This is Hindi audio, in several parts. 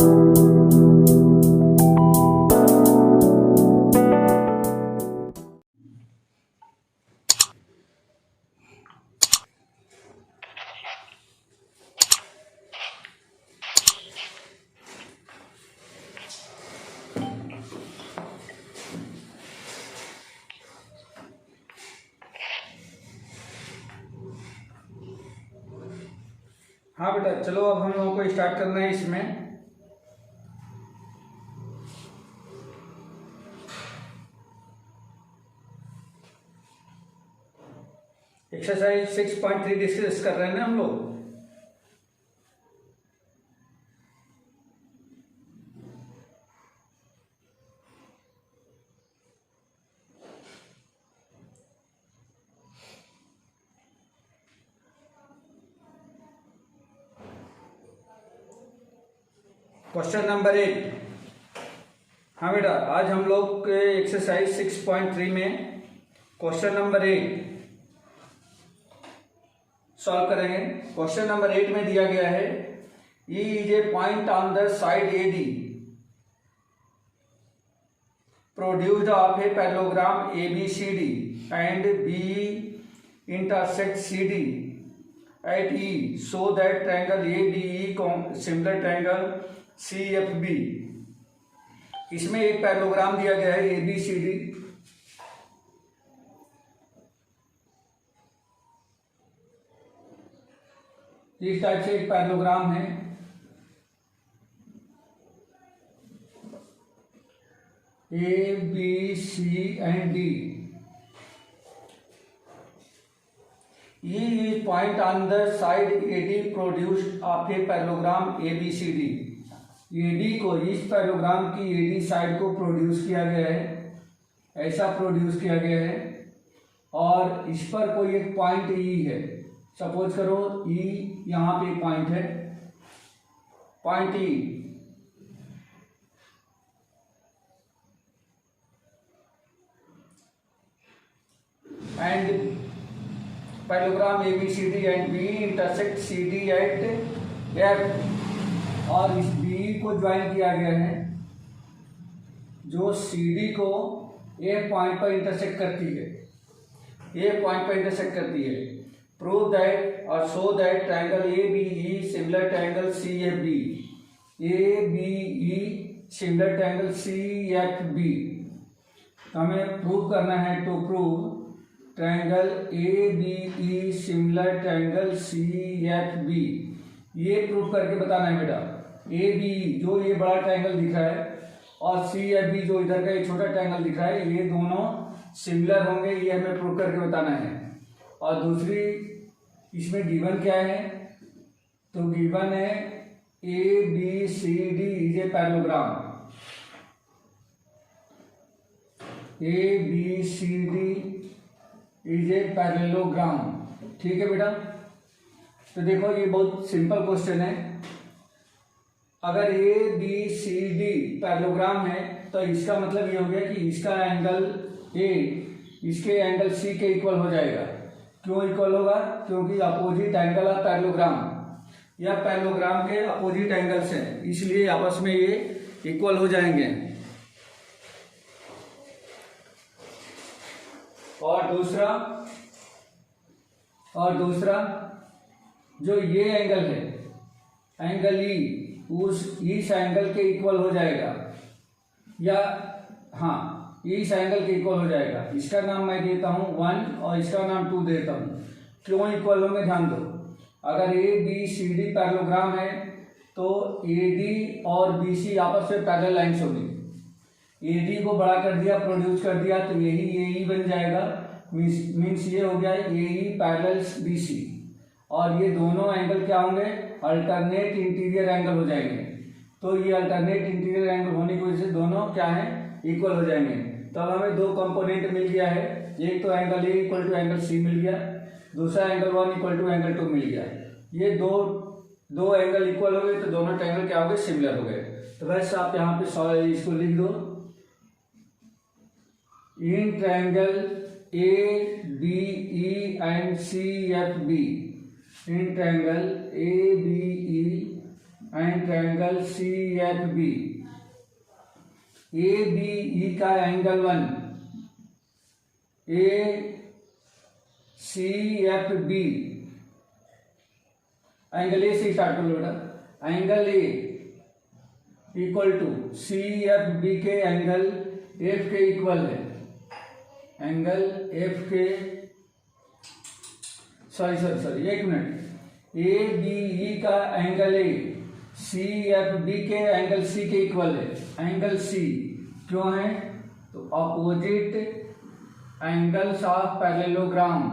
हाँ बेटा, चलो अब हम लोगों को स्टार्ट करना है इसमें। एक्सरसाइज 6.3 डिस्कस कर रहे हैं ना हम लोग। Question number 8। हाँ बेटा, आज हम लोग के एक्सरसाइज 6.3 में क्वेश्चन नंबर 8 सॉल्व करेंगे। क्वेश्चन नंबर 8 में दिया गया है E is a point on the side AD produced of a parallelogram ABCD and B intersects CD at E so that triangle ADE similar triangle CFB। इसमें एक पैरेललोग्राम दिया गया है ABCD, इस टाइप से एक पैरेललोग्राम है। A B C and D। E is point on the side AD produced of a parallelogram ABCD। AD को, इस पैरेललोग्राम की AD साइड को प्रोड्यूस किया गया है, ऐसा प्रोड्यूस किया गया है, और इस पर कोई एक पॉइंट E है। सपोज करो E यहाँ पे पॉइंट है, point E, and parallelogram ABCD and B intersect CD at F, और इस B को ज्वाइन किया गया है जो CD को A पॉइंट पर इंटरसेक्ट करती है, A पॉइंट पर इंटरसेक्ट करती है। प्रूव दैट और show that triangle ABE similar triangle CFB, ABE similar triangle CFB। हमें प्रूव करना है, to prove triangle ABE similar triangle CFB। ये प्रूव करके बताना है बेटा। ABE जो ये बड़ा ट्रायंगल दिख रहा है और CFB जो इधर का ये छोटा ट्रायंगल दिख रहा है, ये दोनों सिमिलर होंगे, ये हमें प्रूव करके बताना है। और दूसरी इसमें गिवन क्या है, तो गिवन है ABCD is a parallelogram, ABCD is a parallelogram. ठीक है बेटा, तो देखो ये बहुत सिंपल क्वेश्चन है। अगर ABCD पैरेललोग्राम है तो इसका मतलब ये हो गया कि इसका एंगल A इसके एंगल C के इक्वल हो जाएगा। क्यों इक्वल होगा? क्योंकि अपोजिट एंगल ऑफ पैरेललोग्राम, या पैरेललोग्राम के अपोजिट एंगल्स हैं, इसलिए आपस में ये इक्वल हो जाएंगे। और दूसरा जो ये एंगल है, एंगल E, इस एंगल के इक्वल हो जाएगा, या हाँ इस एंगल के इक्वल हो जाएगा। इसका नाम मैं देता हूँ 1 और इसका नाम 2 देता हूँ। क्यों इक्वल होंगे ध्यान दो। अगर ABCD पैरेललोग्राम है तो AD और BC आपस में पैरेलल लाइन्स होगी। AD को बड़ा कर दिया, प्रोड्यूस कर दिया, तो यही AE बन जाएगा। मीन्स ये हो गया AE पैरेलल BC, और ये दोनों एंगल क्या होंगे? अल्टरनेट इंटीरियर एंगल हो जाएंगे। तो ये अल्टरनेट इंटीरियर एंगल होने की वजह से दोनों क्या है? इक्वल हो जाएंगे। तो अब हमें दो कंपोनेंट मिल गया है, एक तो angle A equal to angle C मिल गया, दूसरा एंगल 1 इक्वल टू एंगल 2 मिल गया। ये दो एंगल इक्वल हो गए तो दोनों ट्रायंगल क्या हो गए? सिमिलर हो गए। तो वैसे आप यहाँ पे इसको लिख दो, in triangle ABE and CFB, in triangle ABE and triangle C F B. A B E का angle 1, A C F B, angle A से स्टार्ट कर लो बेटा। Angle A equal to C F B के एंगल एफ के इक्वल है। एंगल एफ के sorry 1 minute. A B E का angle A C F B के एंगल सी के इक्वल है। एंगल सी क्यों है? तो opposite angles of parallelogram,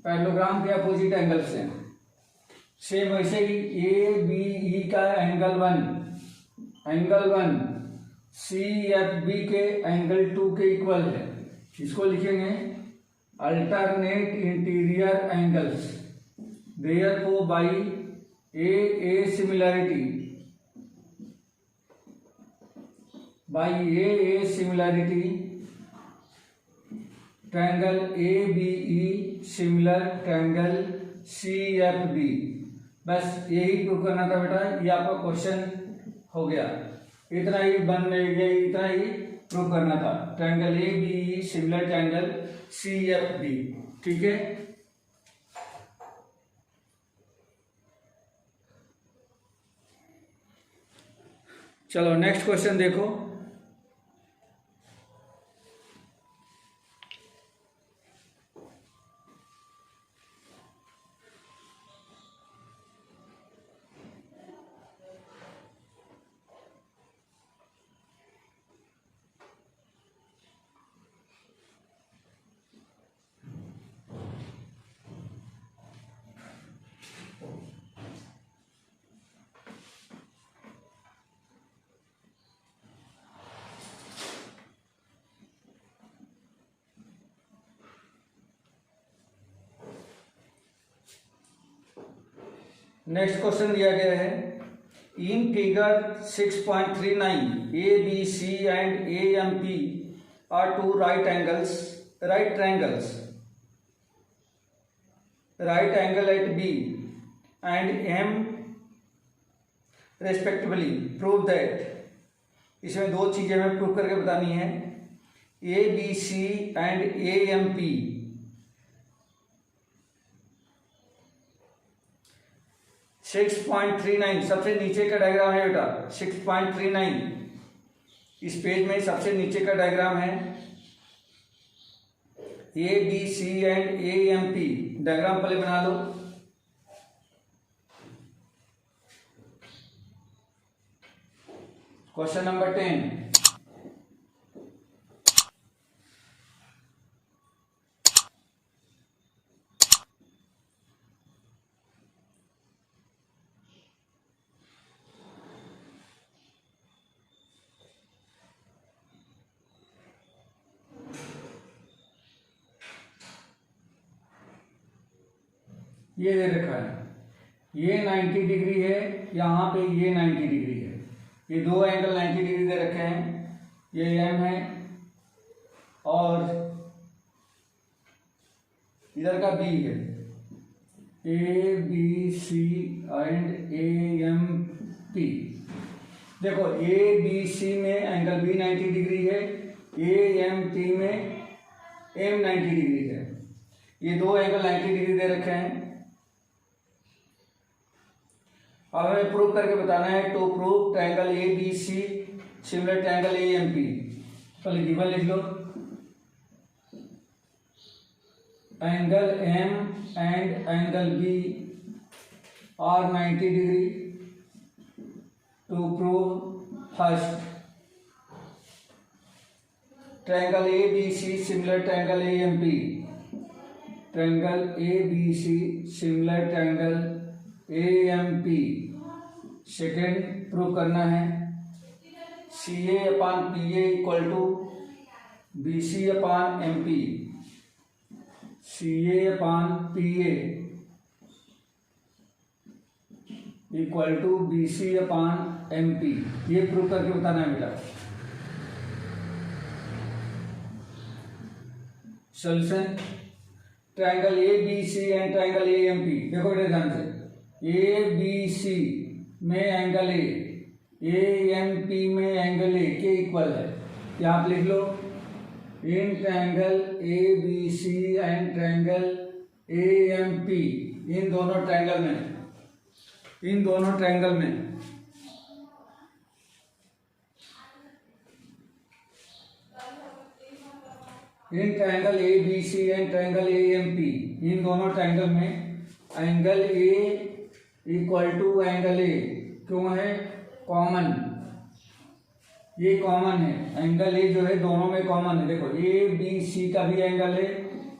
parallelogram के अपोजिट एंगल्स हैं। सेम वैसे ही ए बी ई का एंगल 1 सी एफ बी के एंगल 2 के इक्वल है। इसको लिखेंगे alternate interior angles. Therefore by A similarity, by A similarity triangle A B E similar triangle C F B. बस यही प्रूव करना था बेटा, ये आपका क्वेश्चन हो गया। इतना ही इतना ही प्रूव करना था। Triangle A B E similar triangle C F B. ठीक है, चलो नेक्स्ट क्वेश्चन देखो। नेक्स्ट क्वेश्चन दिया गया है in figure 6.39 A B C and A M P are two right triangles right angle at B and M respectively. Prove that. इसमें दो चीजें हमें प्रूव करके बतानी है। A B C and A M P 6.39 सबसे नीचे का डायग्राम है बेटा। 6.39 इस पेज में सबसे नीचे का डायग्राम है। A B C and A M P diagram पहले बना लो। Question number 10। ये दे रखा है, ये 90 डिग्री है, यहाँ पे ये 90 डिग्री है। ये दो एंगल 90 डिग्री दे रखे हैं। ये एम है और इधर का बी है। A B C and A M P. देखो ए बी सी में एंगल बी 90 डिग्री है, ए एम पी में एम 90 डिग्री है। ये दो एंगल 90 डिग्री दे रखे हैं। अब हमें प्रूव करके बताना है। To prove triangle A B C similar triangle A M P. पहले गिवन लिख लो। Angle M and angle B are 90 degree. To prove first triangle A B C similar triangle A M P. Triangle A B C similar triangle A M P. Second prove करना है C A upon P A equal to B C upon M P. C A upon P A equal to B C upon M P. ये प्रूव करके बताना है बेटा। Solution triangle A B C and triangle A M P. देखो बेटा ध्यान से, ए बी सी में एंगल ए एम पी में एंगल ए के इक्वल है। यहाँ आप लिख लो in triangle A B C and triangle A M P, इन दोनों ट्रायंगल में in triangle A B C and triangle A M P, इन दोनों ट्रायंगल में angle A equal to angle A क्यों है? कॉमन, ये कॉमन है। एंगल ए जो है दोनों में कॉमन है। देखो ए बी सी का भी एंगल है,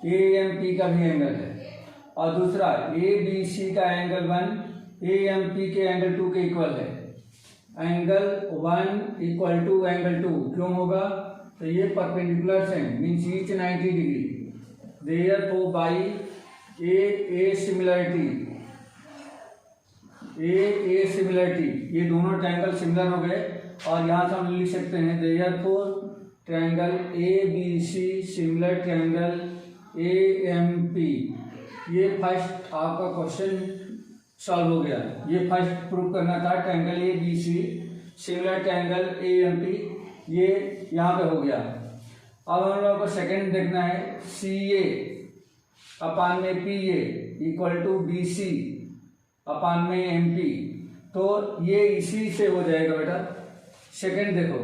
ए एम पी का भी एंगल है, और दूसरा ए बी सी का एंगल 1 ए एम पी के एंगल 2 के इक्वल है। एंगल 1 इक्वल टू एंगल 2 क्यों होगा? तो ये परपेंडिकुलर है, means each 90 degree. Therefore by A similarity, A similarity, ये दोनों ट्रायंगल सिमिलर हो गए, और यहाँ से हम लिख सकते हैं therefore triangle A B C similar triangle A M P. ये फर्स्ट आपका क्वेश्चन सॉल्व हो गया। ये फर्स्ट प्रूव करना था, triangle A B C similar triangle A M P, ये यहाँ पे हो गया। अब हम लोगों को सेकंड देखना है, सी ए अपान में P A equal to B C upon में एम पी। तो ये इसी से हो जाएगा बेटा। सेकंड देखो,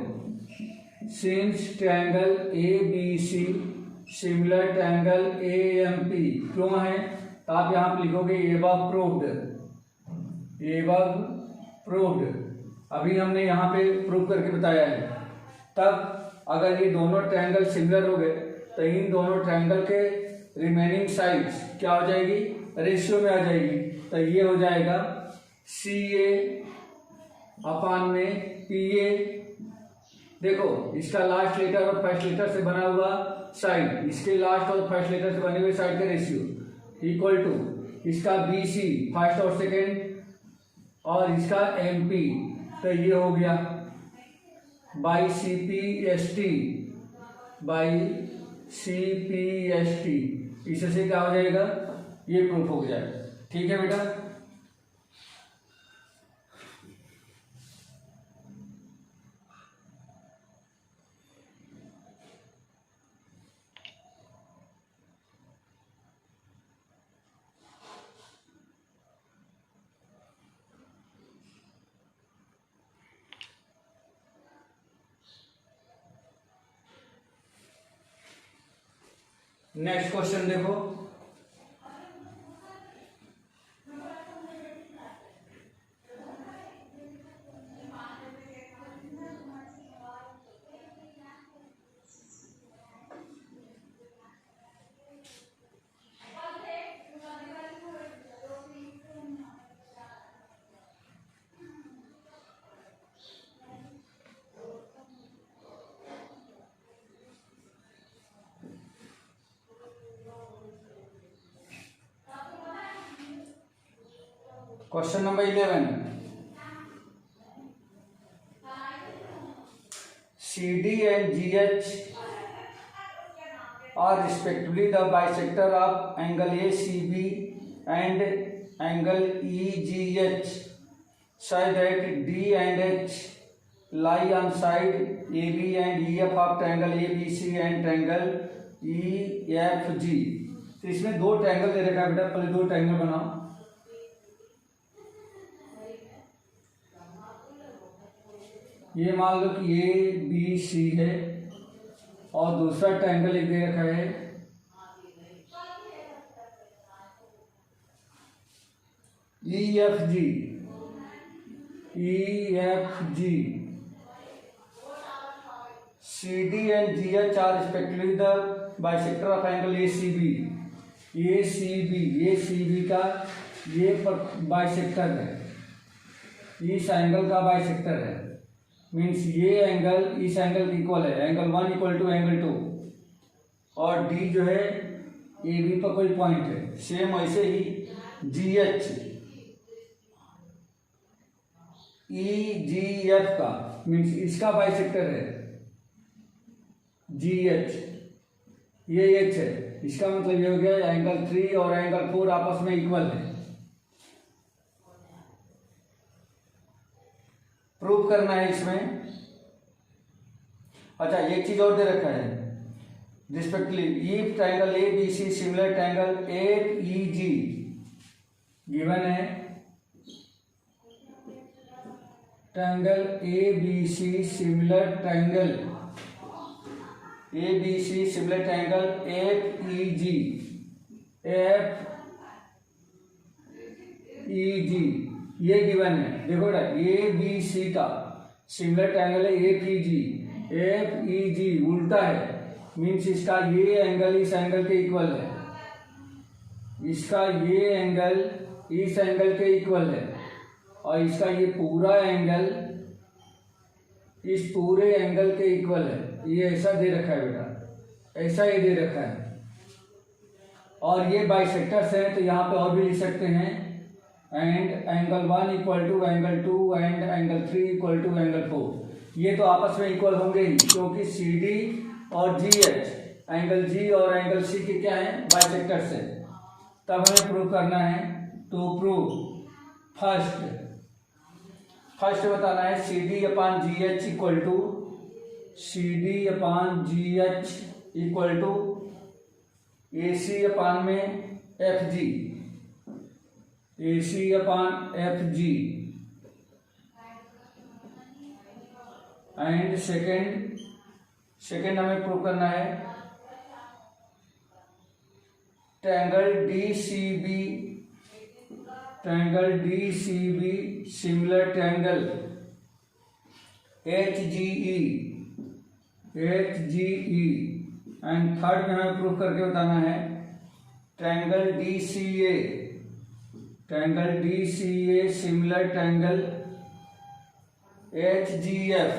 since triangle A B C similar triangle A M P क्यों है? तो आप यहाँ पे लिखोगे एबव प्रूव्ड। अभी हमने यहाँ पे प्रूव करके बताया है। तब अगर ये दोनों ट्रायंगल सिमिलर हो गए तो इन दोनों ट्रायंगल के रिमेनिंग साइड्स क्या हो जाएगी? रेशियो में आ जाएगी। तो ये हो जाएगा सी ए अपान में पी ए। देखो इसका लास्ट लेटर और फर्स्ट लेटर से बना हुआ साइड, इसके लास्ट और फर्स्ट लेटर से बने हुए साइड का रेशियो इक्वल टू इसका बी सी फर्स्ट और सेकेंड और इसका एम पी। तो ये हो गया by C P S T. इससे क्या हो जाएगा? ये प्रूफ हो जाएगा। ठीक है बेटा। नेक्स्ट क्वेश्चन देखो, question number 11, CD and GH are respectively the bisector of angle ACB and angle EGH such that D and H lie on side AB and EF of triangle ABC and triangle EFG। तो इसमें दो ट्रायंगल दे रखा है बेटा, पहले दो ट्रायंगल बनाओ। ये मान लो कि ए बी सी है और दूसरा ट्रायंगल एक दे रखा है E F G. C D and G H are respectively the bisector of angle A C B का ये बाइसेक्टर है, इस एंगल का बाइसेक्टर है। मीन्स ये एंगल इस एंगल की इक्वल है, एंगल 1 इक्वल टू एंगल 2, और डी जो है ए बी पर कोई पॉइंट है। सेम वैसे ही जी एच ई जी एफ का मीन्स इसका बाइसेक्टर है जी एच, ये एच है। इसका मतलब ये हो गया एंगल 3 और एंगल 4 आपस में इक्वल है। प्रूव करना है इसमें। अच्छा, एक चीज और दे रखा है respectively, if triangle A B C similar triangle F E G given है, triangle A B C similar triangle A B C similar triangle F E G ये गिवन है। देखो बेटा, ए बी सी का सिमिलर ट्रायंगल है एफ ई जी उल्टा है, मीन्स इसका ये एंगल इस एंगल के इक्वल है, इसका ये एंगल इस एंगल के इक्वल है, और इसका ये पूरा एंगल इस पूरे एंगल के इक्वल है। ये ऐसा दे रखा है बेटा, ऐसा ही दे रखा है। और ये बाइसेक्टर्स हैं, तो यहाँ पे और भी लिख सकते हैं, and angle 1 equal to angle 2 and angle 3 equal to angle 4। ये तो आपस में इक्वल होंगे ही, क्योंकि सी डी और जी एच, एंगल जी और एंगल सी के क्या है, बाइसेक्टर्स है। तब हमें प्रूव करना है, तो प्रूव फर्स्ट बताना है C D upon G H equal to A C upon में F G, AC upon FG। And second हमें प्रूव करना है triangle DCB similar triangle HGE। And third में हमें प्रूव करके बताना है triangle DCA similar triangle HGF।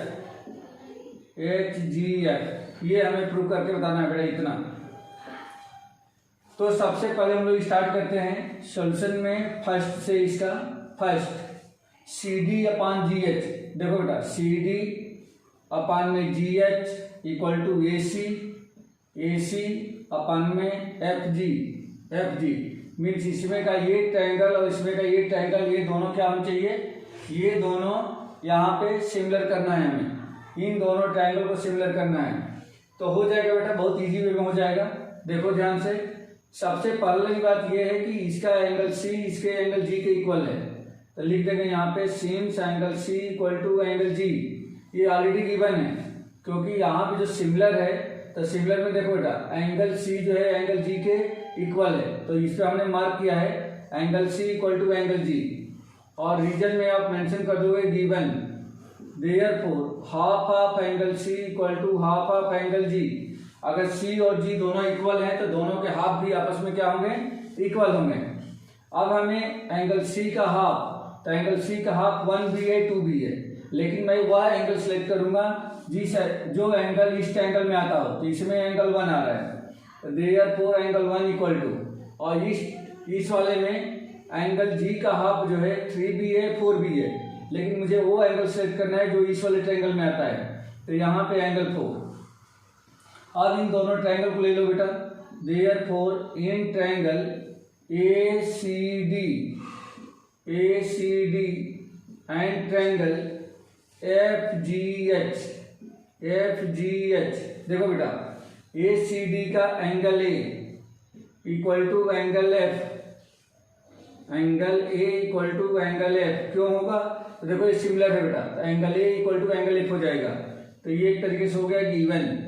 ये हमें प्रूव करके बताना है बेटा इतना। तो सबसे पहले हम लोग स्टार्ट करते हैं सॉल्यूशन में फर्स्ट से। इसका फर्स्ट सी डी अपान जी एच, देखो बेटा सी डी अपान में जी H equal to A C upon में एफ जी मीन्स इसमें का ये ट्रायंगल और इसमें का ये ट्रायंगल, ये दोनों क्या होना चाहिए, ये दोनों यहाँ पे सिमिलर करना है हमें, इन दोनों ट्रायंगल को सिमिलर करना है। तो हो जाएगा बेटा, बहुत इजी वे में हो जाएगा। देखो ध्यान से, सबसे पहले बात ये है कि इसका एंगल सी इसके एंगल जी के इक्वल है, तो लिख देंगे यहाँ पे since angle C equal to angle G. ये ऑलरेडी गिवन है, क्योंकि यहाँ पे जो सिमिलर है, तो सिमिलर में देखो बेटा एंगल सी जो है एंगल जी के इक्वल है, तो इस पे हमने मार्क किया है angle C equal to angle G, और रीजन में आप मेंशन कर दोगे given, therefore half of angle C equal to half of angle G. अगर सी और जी दोनों इक्वल हैं, तो दोनों के हाफ भी आपस में क्या होंगे, इक्वल होंगे। अब हमें एंगल सी का हाफ, तो एंगल सी का हाफ 1 भी है 2 भी है, लेकिन मैं वह एंगल सेलेक्ट करूंगा जो एंगल इस ट्रायंगल में आता हो, तो इसमें एंगल 1 आ रहा है, देयरफॉर एंगल 1 इक्वल टू, और इस वाले में एंगल जी का हाफ जो है 3 भी है 4 भी है, लेकिन मुझे वो एंगल सेलेक्ट करना है जो इस वाले ट्रायंगल में आता है, तो यहाँ पे एंगल 4। अब इन दोनों ट्रायंगल को ले लो बेटा, therefore in triangle ACD and triangle FGH। देखो बेटा ACD का angle A equal to angle F, angle A equal to angle F क्यों होगा, तो देखो ये सिमिलर है बेटा, तो angle A equal to angle F हो जाएगा, तो ये एक तरीके से हो गया गिवन।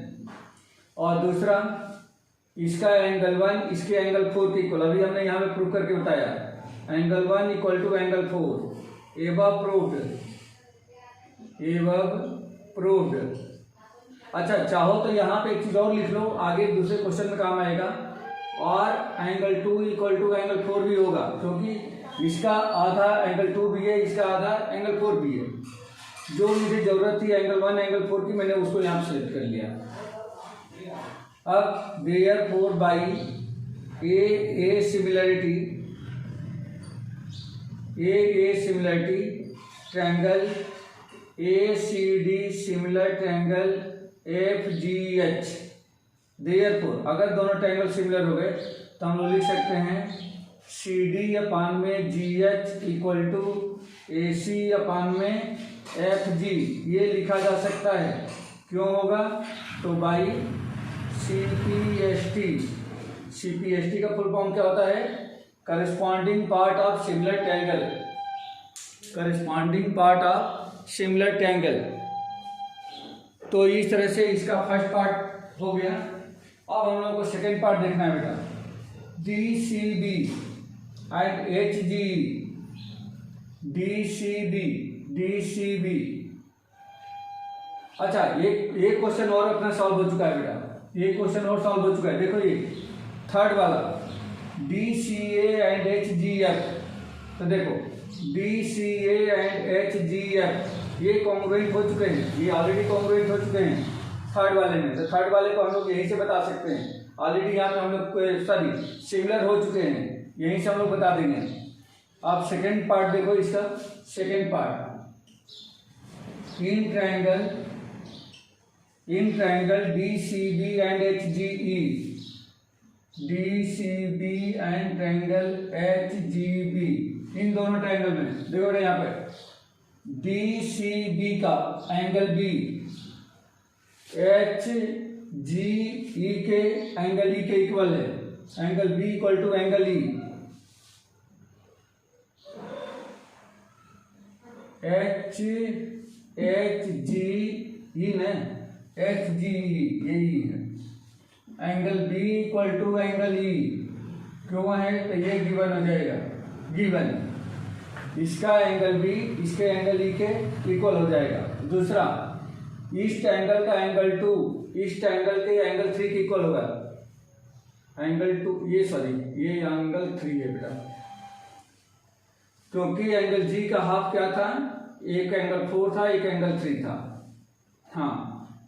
और दूसरा इसका एंगल 1 इसके एंगल 4 के इक्वल, अभी हमने यहाँ पे प्रूव करके बताया, angle 1 equal to angle 4, above proved. अच्छा, चाहो तो यहाँ पे एक चीज और लिख लो, आगे दूसरे क्वेश्चन में काम आएगा, और एंगल 2 इक्वल टू एंगल 4 भी होगा, क्योंकि इसका आधा एंगल 2 भी है, इसका आधा एंगल 4 भी है। जो मुझे जरूरत थी एंगल 1 एंगल 4 की, मैंने उसको यहाँ पे सेलेक्ट कर लिया। अब therefore by A similarity triangle ACD similar triangle FGH। Therefore अगर दोनों ट्रायंगल सिमिलर हो गए, तो हम लोग लिख सकते हैं CD अपान में GH इक्वल टू AC अपान में एफ जी ये लिखा जा सकता है, क्यों होगा? तो by C P S T का फुल फॉर्म क्या होता है? Corresponding part of similar triangle, corresponding part of similar triangle. तो इस तरह से इसका फर्स्ट पार्ट हो गया। अब हम लोगों को सेकेंड पार्ट देखना है बेटा। D C B and H G, D C B. अच्छा, एक क्वेश्चन और अपना सॉल्व हो चुका है बेटा, एक क्वेश्चन और सॉल्व हो चुका है। देखो ये थर्ड वाला D C A and H G F. तो देखो D C A and H G F ये कॉन्ग्रुएंट हो चुके हैं, ये ऑलरेडी कॉन्ग्रुएंट हो चुके हैं थर्ड वाले में। तो थर्ड वाले को हम लोग यहीं से बता सकते हैं, ऑलरेडी यहाँ पे हम लोग सॉरी सिमिलर हो चुके हैं, यहीं से हम लोग बता देंगे। आप सेकेंड पार्ट देखो इसका, second part in triangle D C B and H G E, D C B and triangle H G B, इन दोनों ट्रायंगल में देखो बेटा यहाँ पे डी सी बी का angle B H G E के एंगल ई के इक्वल है, angle B equal to angle E, H G E न एच जी ई यही है, angle B equal to angle E क्यों है? तो ये गिवन हो जाएगा, गिवन इसका एंगल बी इसके एंगल ई के इक्वल हो जाएगा। दूसरा ईस्ट एंगल का एंगल टू ईस्ट एंगल के एंगल 3 के इक्वल होगा, एंगल 2 ये सॉरी ये एंगल 3 है बेटा, क्योंकि एंगल जी का हाफ क्या था? एक एंगल 4 था, एक एंगल 3 था। हाँ,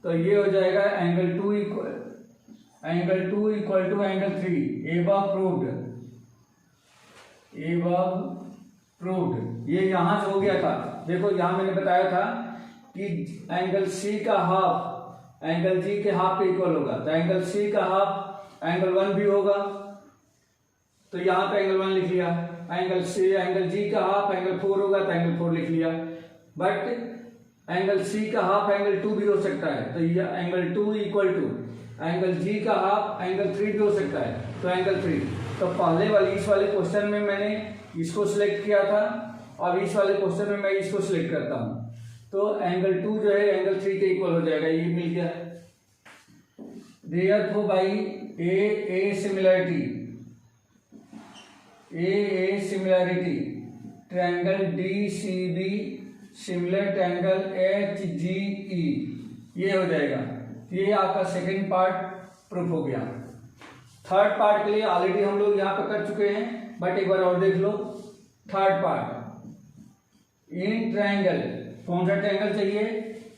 तो ये हो जाएगा angle 2 equal to angle 3। Above proved. ये यहां से हो गया था। देखो यहां मैंने बताया था कि एंगल सी का हाफ एंगल जी के हाफ के इक्वल होगा, तो एंगल सी का हाफ एंगल 1 भी होगा, तो यहाँ पे एंगल 1 लिख लिया। एंगल जी का हाफ एंगल 4 होगा, तो एंगल 4 लिख लिया। बट एंगल सी का हाफ एंगल 2 भी हो सकता है, तो ये angle 2 equal to angle G का हाफ एंगल 3 भी हो सकता है, तो एंगल 3। तो पहले वाले इस वाले क्वेश्चन में मैंने इसको सिलेक्ट किया था, अब इस वाले क्वेश्चन में मैं इसको सिलेक्ट करता हूँ, तो एंगल 2 जो है एंगल 3 के इक्वल हो जाएगा, ये मिल गया। Therefore by A similarity triangle D C B similar triangle H G E, ये हो जाएगा। ये आपका सेकेंड पार्ट प्रूफ हो गया। थर्ड पार्ट के लिए ऑलरेडी हम लोग यहाँ पर कर चुके हैं, बट एक बार और देख लो। थर्ड पार्ट इन ट्रायंगल, कौन सा ट्रायंगल चाहिए?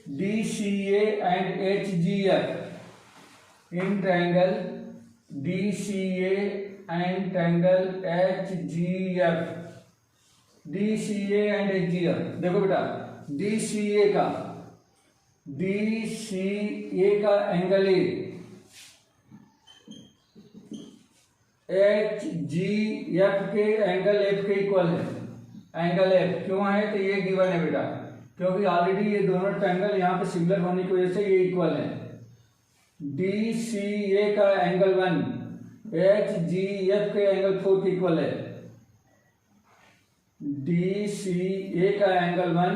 D C A and H G F. In triangle D C A and triangle H G F, D C A and H G F. देखो बेटा डी सी ए का angle A H G F के एंगल एफ के इक्वल है, एंगल एफ क्यों है? तो ये गिवन है बेटा, क्योंकि ऑलरेडी ये दोनों ट्रायंगल यहाँ पे सिमिलर होने की वजह से ये इक्वल है। डी सी ए का एंगल 1 एच जी एफ के एंगल 4 के इक्वल है। डी सी ए का एंगल 1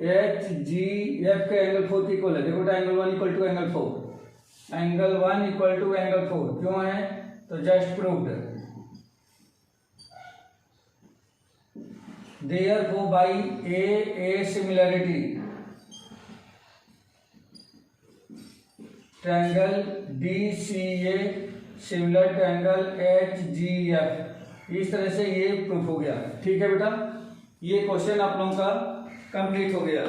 एच जी एफ के एंगल 4 के इक्वल है। देखो angle 1 equal to angle 4, angle 1 equal to angle 4 क्यों है? तो just proved. Therefore by A similarity triangle D C A similar triangle H G F, इस तरह से ये प्रूफ हो गया। ठीक है बेटा, ये क्वेश्चन आप लोगों का कंप्लीट हो गया।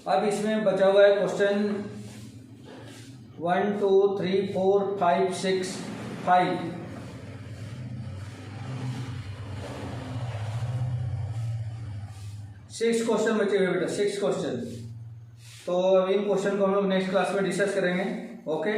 अब इसमें बचा हुआ है क्वेश्चन 1 2 3 4 5 6 5। 6 क्वेश्चन बचे हुए बेटा, 6 क्वेश्चन। तो इन क्वेश्चन को हम लोग नेक्स्ट क्लास में डिस्कस करेंगे। ओके।